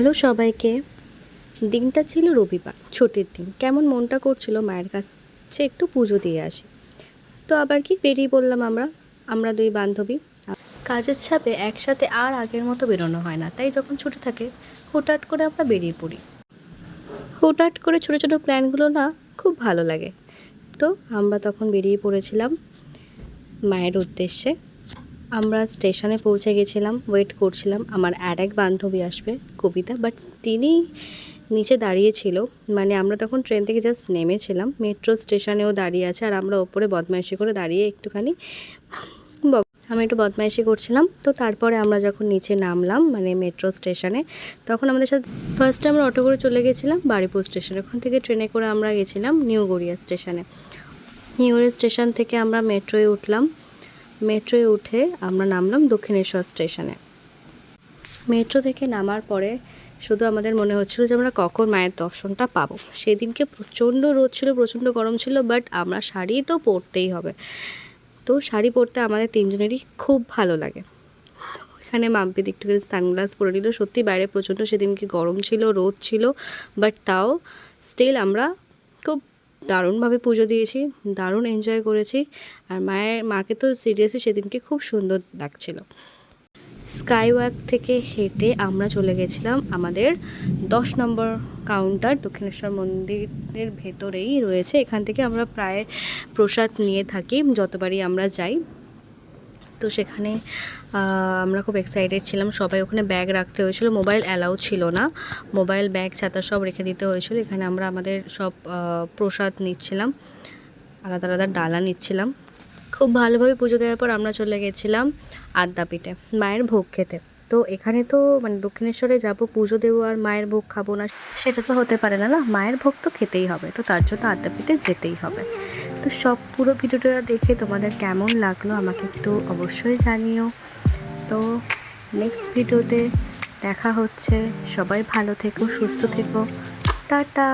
Hello সবাইকে। দিনটা ছিল রবিবার, ছুটির দিন। কেমন মনটা করছিল মায়ের কাছে একটু পুজো দিয়ে আসি। তো আবার কি বেরিয়ে পড়লাম আমরা দুই বান্ধবী। কাজের চাপে একসাথে আর আগের মতো বেরোনো হয় না, তাই যখন ছুটি থাকে হুটহাট করে আমরা বেরিয়ে পড়ি। হুটহাট করে ছোটো ছোটো প্ল্যানগুলো না খুব ভালো লাগে। তো আমরা তখন বেরিয়ে পড়েছিলাম মায়ের উদ্দেশ্যে। আমরা স্টেশনে পৌঁছে গেছিলাম, ওয়েট করছিলাম আমার আর এক বান্ধবী আসবে, কবিতা, বাট তিনি নিচে দাঁড়িয়েছিল। মানে আমরা তখন ট্রেন থেকে জাস্ট নেমেছিলাম, মেট্রো স্টেশনেও দাঁড়িয়ে আছে, আর আমরা ওপরে বদমাইশি করে দাঁড়িয়ে একটুখানি আমি একটু বদমাইশি করছিলাম। তো তারপরে আমরা যখন নিচে নামলাম মানে মেট্রো স্টেশনে, তখন আমাদের সাথে ফার্স্টে আমরা অটো করে চলে গেছিলাম বারুইপুর স্টেশনে। ওখান থেকে ট্রেনে করে আমরা গেছিলাম নিউ গড়িয়া স্টেশনে। নিউ গড়িয়া স্টেশন থেকে আমরা মেট্রোয় উঠলাম। মেট্রোয় উঠে আমরা নামলাম দক্ষিণেশ্বর স্টেশনে। মেট্রো থেকে নামার পরে শুধু আমাদের মনে হচ্ছিল যে আমরা কখন মায়ের দর্শনটা পাবো। সেদিনকে প্রচণ্ড রোদ ছিল, প্রচণ্ড গরম ছিল, বাট আমরা শাড়ি তো পরতেই হবে। তো শাড়ি পরতে আমাদের তিনজনেরই খুব ভালো লাগে। এখানে মাম্পিদি একটু করে সানগ্লাস পরে নিল। সত্যি বাইরে প্রচণ্ড সেদিনকে গরম ছিল, রোদ ছিল, বাট তাও স্টিল আমরা খুব দারুণভাবে পুজো দিয়েছি, দারুণ এনজয় করেছি। আর মাকে তো সিরিয়াসলি সেদিনকে খুব সুন্দর লাগছিল। স্কাইওয়াক থেকে হেঁটে আমরা চলে গেছিলাম আমাদের 10 নম্বর কাউন্টার। দক্ষিণেশ্বর মন্দিরের ভেতরেই রয়েছে। এখান থেকে আমরা প্রায় প্রসাদ নিয়ে থাকি যতবারই আমরা যাই। তো সেখানে আমরা খুব এক্সাইটেড ছিলাম। সবাই ওখানে ব্যাগ রাখতে হয়েছিল, মোবাইল অ্যালাউ ছিল না। মোবাইল, ব্যাগ, ছাতা সব রেখে দিতে হয়েছিল। এখানে আমরা আমাদের সব প্রসাদ নিচ্ছিলাম, আলাদা আলাদা ডালা নিচ্ছিলাম। খুব ভালোভাবে পুজো দেওয়ার পর আমরা চলে গেছিলাম আদ্যাপীঠে মায়ের ভোগ খেতে। তো এখানে তো মানে দক্ষিণেশ্বরে যাব, পুজো দেবো আর মায়ের ভোগ খাবো না, সেটা তো হতে পারে না। মায়ের ভোগ তো খেতেই হবে, তো তার জন্য আদ্যাপীঠে যেতেই হবে। তো সব পুরো ভিডিওটা দেখে তোমাদের কেমন লাগলো আমাকে একটু অবশ্যই জানিও। তো নেক্সট ভিডিওতে দেখা হচ্ছে। সবাই ভালো থেকো, সুস্থ থেকো, টাটা।